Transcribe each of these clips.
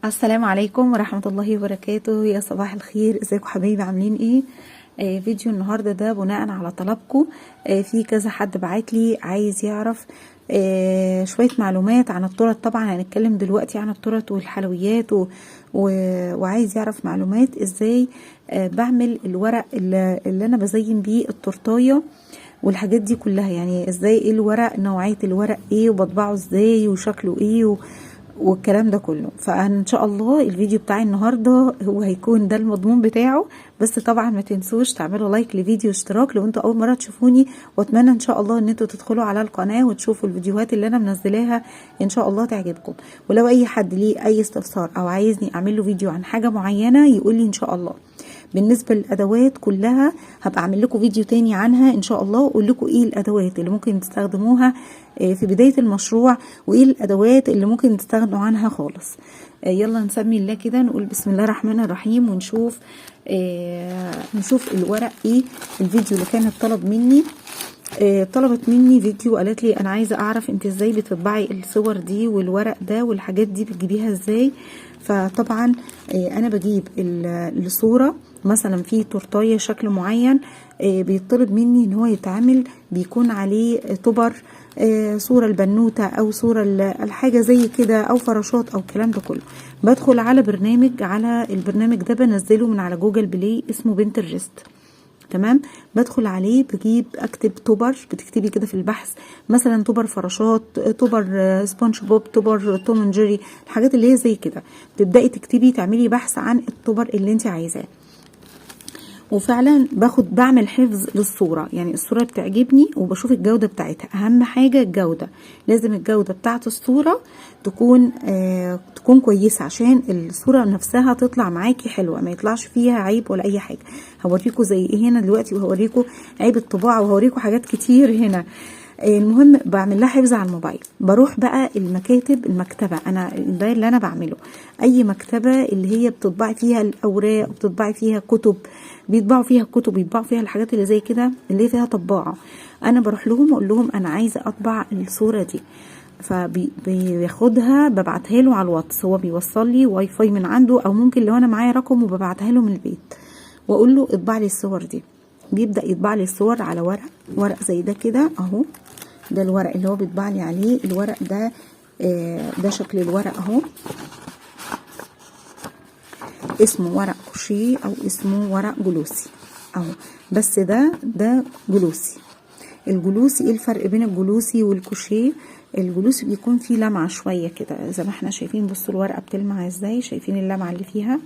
السلام عليكم ورحمة الله وبركاته. يا صباح الخير، ازيكم حبايبي؟ عاملين ايه؟ فيديو النهاردة ده بناء على طلبكم. في كذا حد بعت لي عايز يعرف شوية معلومات عن التورت. طبعا هنتكلم دلوقتي عن التورت والحلويات وعايز يعرف معلومات ازاي بعمل الورق اللي انا بزين بيه التورتايه والحاجات دي كلها. يعني ازاي، ايه الورق، نوعية الورق ايه، وبطبعه ازاي، وشكله ايه والكلام ده كله. فان شاء الله الفيديو بتاعي النهارده هو هيكون ده المضمون بتاعه. بس طبعا ما تنسوش تعملوا لايك لفيديو، اشتراك لو انتوا اول مره تشوفوني، واتمنى ان شاء الله ان انتوا تدخلوا على القناه وتشوفوا الفيديوهات اللي انا منزلاها، ان شاء الله تعجبكم. ولو اي حد ليه اي استفسار او عايزني اعمل له فيديو عن حاجه معينه يقول لي ان شاء الله. بالنسبه للادوات كلها هبقى اعمل لكم فيديو تاني عنها ان شاء الله، واقول لكم ايه الادوات اللي ممكن تستخدموها في بدايه المشروع، وايه الادوات اللي ممكن تستغنوا عنها خالص. يلا نسمي الله كده، نقول بسم الله الرحمن الرحيم ونشوف نشوف الورق ايه. الفيديو اللي كانت طلبت مني فيديو، قالت لي انا عايزه اعرف انت ازاي بتطبعي الصور دي والورق ده والحاجات دي بتجيبيها ازاي. فطبعا انا بجيب الصوره، مثلا في تورتايه شكل معين بيطلب مني ان هو يتعمل، بيكون عليه طبر، صوره البنوته او صوره الحاجه زي كده، او فراشات او الكلام ده كله. بدخل على البرنامج ده، بنزله من على جوجل بلاي، اسمه بنترست. تمام، بدخل عليه اكتب طبر، بتكتبي كده في البحث مثلا طبر فراشات، طبر سبونج بوب، طبر توم اند جيري، الحاجات اللي هي زي كده. تبداي تكتبي، تعملي بحث عن الطبر اللي انت عايزاه. وفعلا بعمل حفظ للصورة، يعني الصورة بتعجبني وبشوف الجودة بتاعتها. اهم حاجة الجودة، لازم الجودة بتاعت الصورة تكون كويسة، عشان الصورة نفسها تطلع معاكي حلوة، ما يطلعش فيها عيب ولا اي حاجة. هوريكم زي ايه هنا دلوقتي، وهوريكم عيب الطباعة، وهوريكم حاجات كتير هنا. المهم بعمل لها حفظ على الموبايل. بروح بقى المكتبة، انا ده اللي انا بعمله. اي مكتبة اللي هي بتطبعي فيها الاوراق، وبتطبعي فيها كتب، بيطبعوا فيها الحاجات اللي زي كده، اللي فيها طباعة. انا بروح لهم اقول لهم انا عايزة اطبع الصورة دي، فبياخدها ببعتها له على الواتس. هو بيوصل لي واي فاي من عنده، او ممكن لو انا معايا رقم وببعتها له من البيت، واقول له اطبع لي الصور دي. بيبدأ يطبع لي الصور على ورق زي ده كده اهو. ده الورق اللي هو بيطبع لي عليه. الورق ده ده شكل الورق اهو، اسمه ورق كوشيه او اسمه ورق جلوسي اهو. بس ده جلوسي. الجلوسي، ايه الفرق بين الجلوسي والكوشيه؟ الجلوسي بيكون فيه لمعة شوية كده زي ما احنا شايفين. بصوا الورقة بتلمع ازاي، شايفين اللمعة اللي فيها؟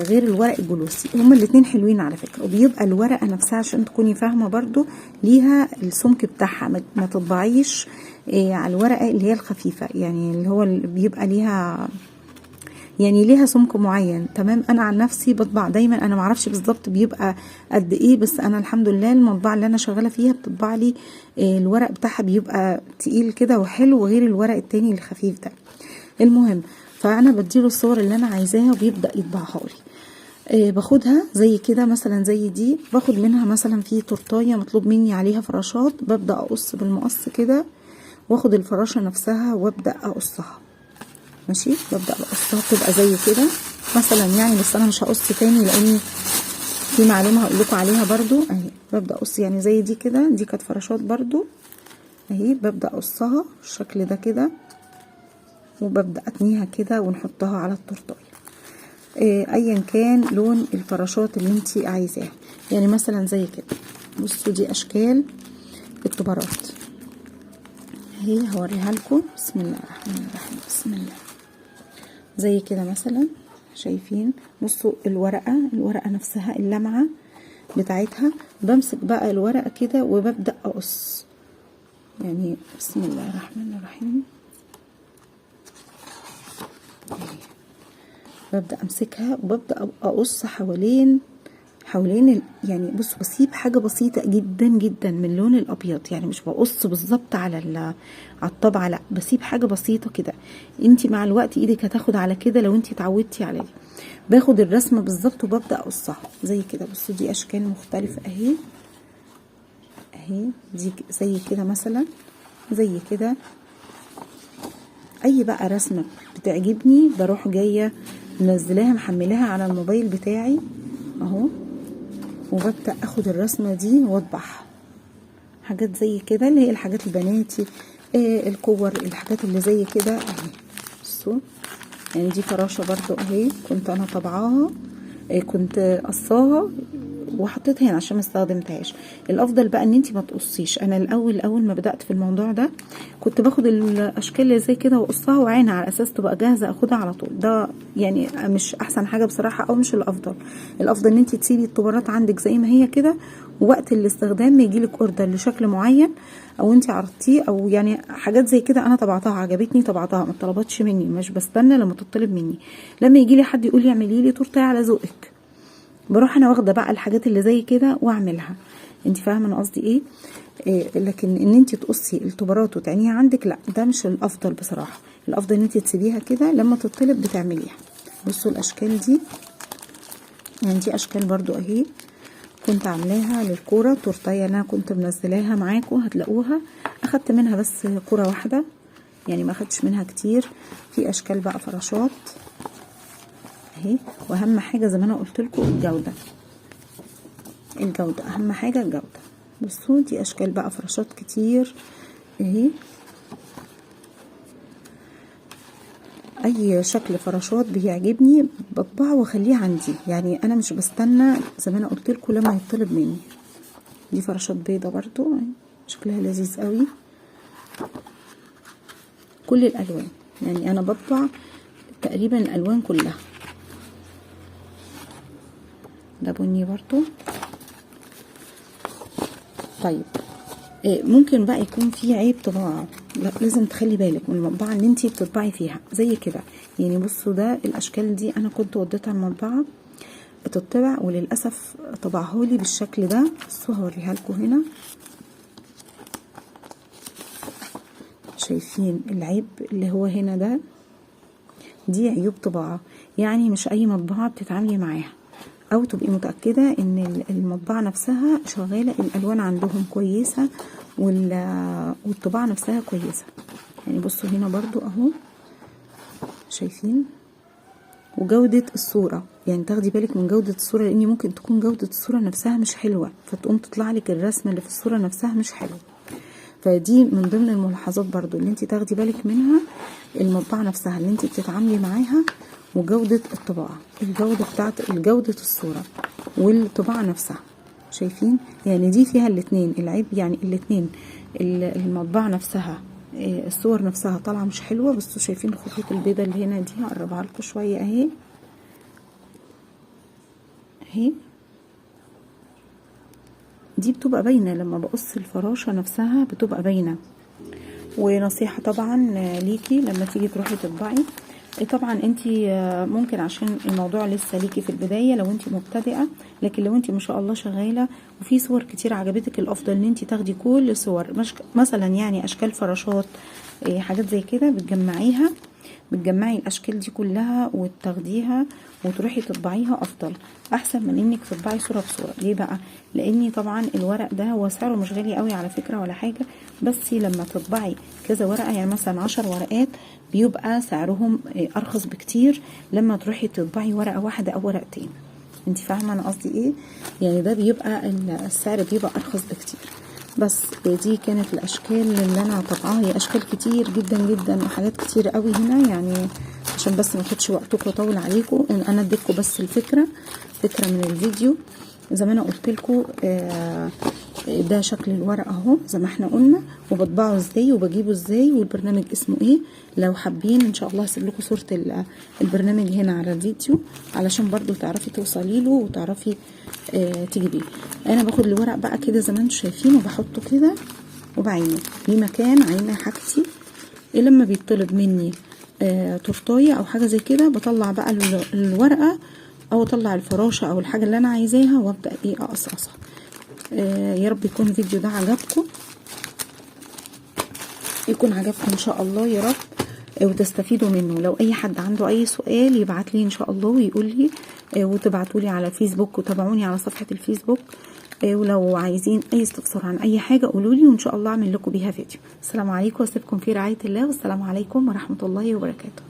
غير الورق الجلوسي. هما الاتنين حلوين على فكرة. وبيبقى الورقة نفسها عشان تكوني فاهمة برضو ليها السمك بتاعها، ما تطبعيش على الورقة اللي هي الخفيفة، يعني اللي هو اللي بيبقى ليها سمك معين. تمام، انا عن نفسي بطبع دايما، انا معرفش بالظبط بيبقى قد ايه، بس انا الحمد لله المطبعة اللي انا شغالة فيها بتطبع لي الورق بتاعها بيبقى تقيل كده وحلو، غير الورق التاني الخفيف ده. المهم، فانا بديله الصور اللي انا عايزاها وبيبدأ يطبعها لي. باخدها زي كده، مثلا زي دي، باخد منها مثلا في تورتايه مطلوب مني عليها فراشات، ببدأ اقص بالمقص كده، واخد الفراشة نفسها وابدأ اقصها. ماشي، ببدأ بقصها تبقى زي كده مثلا يعني. بس انا مش هقص تاني، لاني في معلومة هقول لكم عليها برضو اهي. ببدأ اقص يعني زي دي كده، دي كانت فراشات برضو اهي. ببدأ اقصها بالشكل ده كده، وببدأ اتنيها كده ونحطها على التورتايه. ايا كان لون الفراشات اللي انتي عايزاها، يعني مثلا زي كده. بصوا دي اشكال الطبرات اهي، هوريها لكم. بسم الله الرحمن الرحيم، بسم الله. زي كده مثلا، شايفين؟ بصوا الورقة نفسها اللمعة بتاعتها. بمسك بقى الورقة كده وببدأ اقص، يعني بسم الله الرحمن الرحيم. ببدأ امسكها وببدأ اقص حوالين يعني بصوا بسيب حاجة بسيطة جدا جدا من اللون الابيض، يعني مش بقص بالظبط على الطبعة، لا، بسيب حاجة بسيطة كده. انتي مع الوقت ايدك هتاخد على كده لو انتي اتعودتي عليه. باخد الرسمة بالظبط وببدأ اقصها زي كده. بصوا دي اشكال مختلفة اهي، دي زي كده مثلا، زي كده. اي بقى رسمة بتعجبني بروح جاية منزلاها محملاها على الموبايل بتاعي اهو، وببدأ اخد الرسمة دي واطبعها. حاجات زي كده اللي هي الحاجات البناتي، الكور، الحاجات اللي زي كده اهي. بصوا يعني دي فراشة برضو اهي، كنت انا طبعاها، كنت قصاها وحطيتها هنا عشان ما استخدمتهاش. الافضل بقى ان انتي ما تقصيش. انا اول ما بدات في الموضوع ده كنت باخد الاشكال اللي زي كده واقصها وعينها على اساس تبقى جاهزه اخدها على طول. ده يعني مش احسن حاجه بصراحه، او مش الافضل. الافضل ان انتي تسيبي الطبرات عندك زي ما هي كده، ووقت الاستخدام ما يجيلك اوردر لشكل معين او انتي عرضتيه، او يعني حاجات زي كده انا طبعتها عجبتني طبعتها، ما طلبتش مني، مش بستنى لما تطلب مني. لما يجيلي حد يقول لي اعملي لي تورته على ذوقك، بروح انا واخده بقى الحاجات اللي زي كده واعملها. انت فاهمه انا قصدي ايه؟ لكن ان انت تقصي التبرات وتعينيها عندك، لا ده مش الافضل بصراحه. الافضل ان انت تسيبيها كده لما تطلب بتعمليها. بصوا الاشكال دي، يعني دي اشكال برضو اهي، كنت عاملاها للكوره تورتيه، انا كنت منزلاها معاكم هتلاقوها. اخدت منها بس كوره واحده، يعني ما اخدتش منها كتير. في اشكال بقى فراشات اهي، واهم حاجه زي ما انا قلت لكم الجوده. الجوده اهم حاجه، الجوده. بصوا دي اشكال بقى فراشات كتير اهي. اي شكل فراشات بيعجبني بطبعه واخليه عندي، يعني انا مش بستنى زي ما انا قلت لكم لما يطلب مني. دي فراشات بيضه برضو شكلها لذيذ قوي، كل الالوان، يعني انا بطبع تقريبا الالوان كلها. ده بني برضو. طيب ممكن بقى يكون في عيب طباعه، لا لازم تخلي بالك من المطبعه اللي انتي بتطبعي فيها زي كده. يعني بصوا ده الاشكال دي انا كنت وديتها المطبعه بتطبع، وللاسف طبعهولي بالشكل ده. بصوا هوريها لكم هنا، شايفين العيب اللي هو هنا ده؟ دي عيوب طباعه، يعني مش اي مطبعه بتتعاملي معاها، او تبقي متأكدة ان المطبعة نفسها شغالة، الالوان عندهم كويسة والطباعة نفسها كويسة. يعني بصوا هنا برضو اهو، شايفين؟ وجودة الصورة، يعني تاخدي بالك من جودة الصورة، لان ممكن تكون جودة الصورة نفسها مش حلوة، فتقوم تطلع لك الرسمة اللي في الصورة نفسها مش حلوة. فدي من ضمن الملاحظات برضو اللي انت تاخدي بالك منها، المطبعة نفسها اللي انت بتتعاملي معاها، وجودة الطباعة، جودة الصورة والطباعة نفسها. شايفين؟ يعني دي فيها الاتنين العيب، يعني الاتنين، المطبعة نفسها الصور نفسها طالعة مش حلوة. بصوا شايفين الخطوط البيضة اللي هنا دي؟ هقربها لكم شوية اهي اهي، دي بتبقى باينة لما بقص الفراشة نفسها، بتبقى باينة. ونصيحة طبعا ليكي لما تيجي تروحي تطبعي، طبعا انتي ممكن عشان الموضوع لسه ليكي في البداية لو انتي مبتدئة، لكن لو انتي ما شاء الله شغالة وفي صور كتير عجبتك، الافضل ان انتي تاخدي كل صور مثلا يعني اشكال فراشات، حاجات زي كده بتجمعيها، بتجمعي الاشكال دي كلها وتاخديها وتروحي تطبعيها، افضل احسن من انك تطبعي صوره بصوره. ليه بقى؟ لاني طبعا الورق ده هو سعره مش غالي قوي على فكره ولا حاجه، بس لما تطبعي كذا ورقه، يعني مثلا 10 ورقات، بيبقى سعرهم ارخص بكتير لما تروحي تطبعي ورقه واحده او ورقتين. انت فاهمه انا قصدي ايه؟ يعني ده بيبقى السعر بيبقى ارخص بكتير. بس دي كانت الاشكال اللي انا طبعاها، هي اشكال كتير جدا جدا وحاجات كتير قوي هنا، يعني عشان بس ما اخدش وقتكم واطول عليكم، انا اديتكم بس فكره من الفيديو. زي ما انا قلت لكم ده شكل الورق اهو زي ما احنا قلنا، وبطبعه ازاي وبجيبه ازاي والبرنامج اسمه ايه. لو حابين ان شاء الله هسيب لكم صوره البرنامج هنا على الفيديو، علشان برضو تعرفي توصلي له وتعرفي تجيبيه. انا باخد الورق بقى كده زي ما انتم شايفين وبحطه كده وبعينه في مكان عينه حاجتي. لما بيطلب مني تورتايه او حاجه زي كده، بطلع بقى الورقه او اطلع الفراشه او الحاجه اللي انا عايزاها وابدا اقصقصها. يا رب يكون الفيديو ده عجبكم، يكون عجبكم ان شاء الله يا رب، وتستفيدوا منه. لو اي حد عنده اي سؤال يبعت لي ان شاء الله ويقول لي، وتبعتوا لي على فيسبوك وتابعوني على صفحة الفيسبوك ولو عايزين اي استفسار عن اي حاجه قولولي، وان شاء الله اعمل لكم بيها فيديو. السلام عليكم، واسيبكم في رعايه الله، والسلام عليكم ورحمه الله وبركاته.